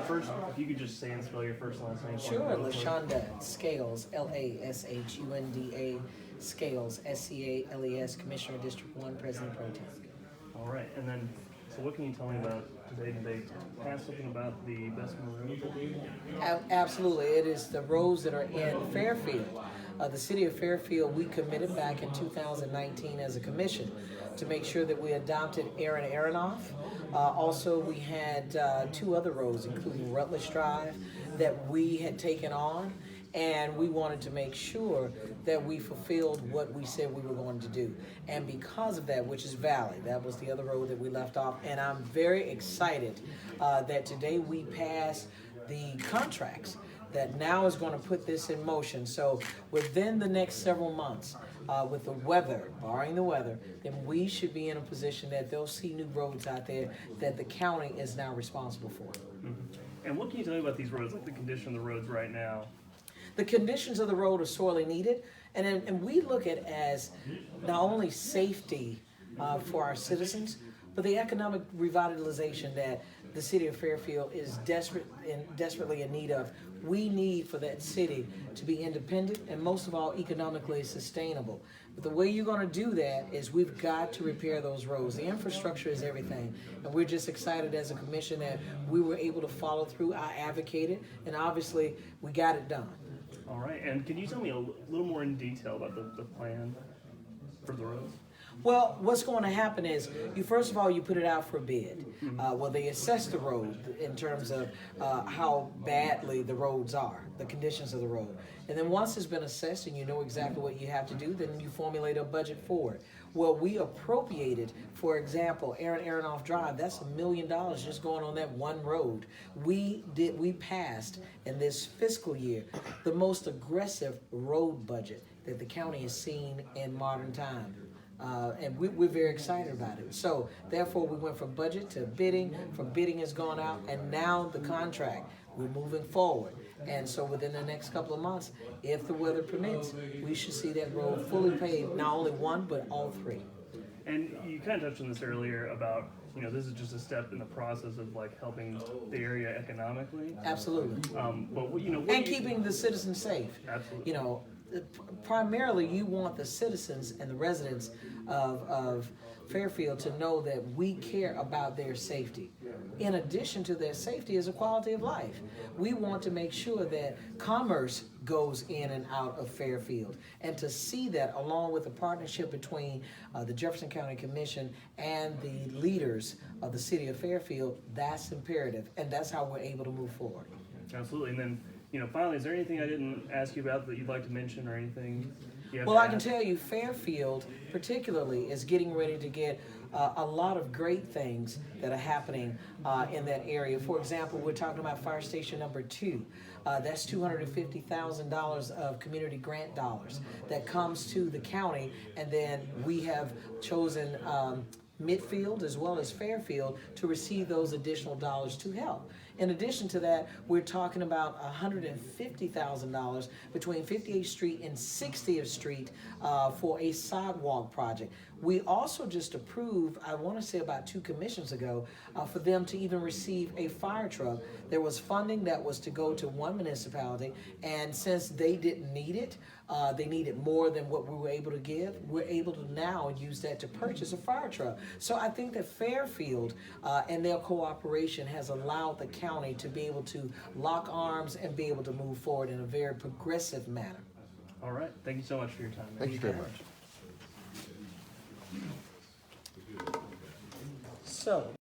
First, if you could just say and spell your first and last name. Sure, LaShonda Scales, Lashunda Scales, Scales, Commissioner District 1, President Pro Tem. All right, and then, so what can you tell me about today? Did they pass something about the Bessemer Road? Absolutely, it is the roads that are in Fairfield. The city of Fairfield, we committed back in 2019 as a commission to make sure that we adopted Aaron Aronoff. Also, we had two other roads, including Rutledge Drive, that we had taken on, and we wanted to make sure that we fulfilled what we said we were going to do. And because of that, which is Valley, that was the other road that we left off, and I'm very excited that today we passed the contracts that now is going to put this in motion. So within the next several months, with the weather, barring the weather, then we should be in a position that they'll see new roads out there that the county is now responsible for. Mm-hmm. And what can you tell me about these roads, like the condition of the roads right now? The conditions of the road are sorely needed, and we look at as not only safety for our citizens, but the economic revitalization that the city of Fairfield is desperately in need of. We need for that city to be independent and most of all economically sustainable. But the way you're going to do that is we've got to repair those roads. The infrastructure is everything, and we're just excited as a commission that we were able to follow through. I advocated, and obviously we got it done. All right, and can you tell me a little more in detail about the plan for the roads? Well, what's going to happen is, first of all, you put it out for bid. Well, they assess the road in terms of how badly the roads are, the conditions of the road. And then once it's been assessed and you know exactly what you have to do, then you formulate a budget for it. Well, we appropriated, for example, Aaron Aronoff Drive, that's $1 million just going on that one road. We passed in this fiscal year the most aggressive road budget that the county has seen in modern time. And we're very excited about it. So therefore we went from budget to bidding, from bidding has gone out, and now the contract, we're moving forward. And so within the next couple of months, if the weather permits, we should see that road fully paved, not only one, but all three. And you kind of touched on this earlier about, this is just a step in the process of like helping the area economically. Absolutely. But and keeping the citizens safe. Absolutely. Primarily you want the citizens and the residents of Fairfield to know that we care about their safety. In addition to their safety is a quality of life. We want to make sure that commerce goes in and out of Fairfield, and to see that along with the partnership between the Jefferson County Commission and the leaders of the city of Fairfield, that's imperative, and that's how we're able to move forward. Absolutely. And then, finally, is there anything I didn't ask you about that you'd like to mention or anything? Well, I can tell you Fairfield particularly is getting ready to get a lot of great things that are happening in that area. For example, we're talking about Fire Station number 2. That's $250,000 of community grant dollars that comes to the county, and then we have chosen Midfield as well as Fairfield to receive those additional dollars to help. In addition to that, we're talking about $150,000 between 58th Street and 60th Street for a sidewalk project. We also just approved, I want to say about 2 commissions ago, for them to even receive a fire truck. There was funding that was to go to one municipality, and since they didn't need it, they needed more than what we were able to give. We're able to now use that to purchase a fire truck. So I think that Fairfield and their cooperation has allowed the county to be able to lock arms and be able to move forward in a very progressive manner. All right. Thank you so much for your time. Thank you very much. So.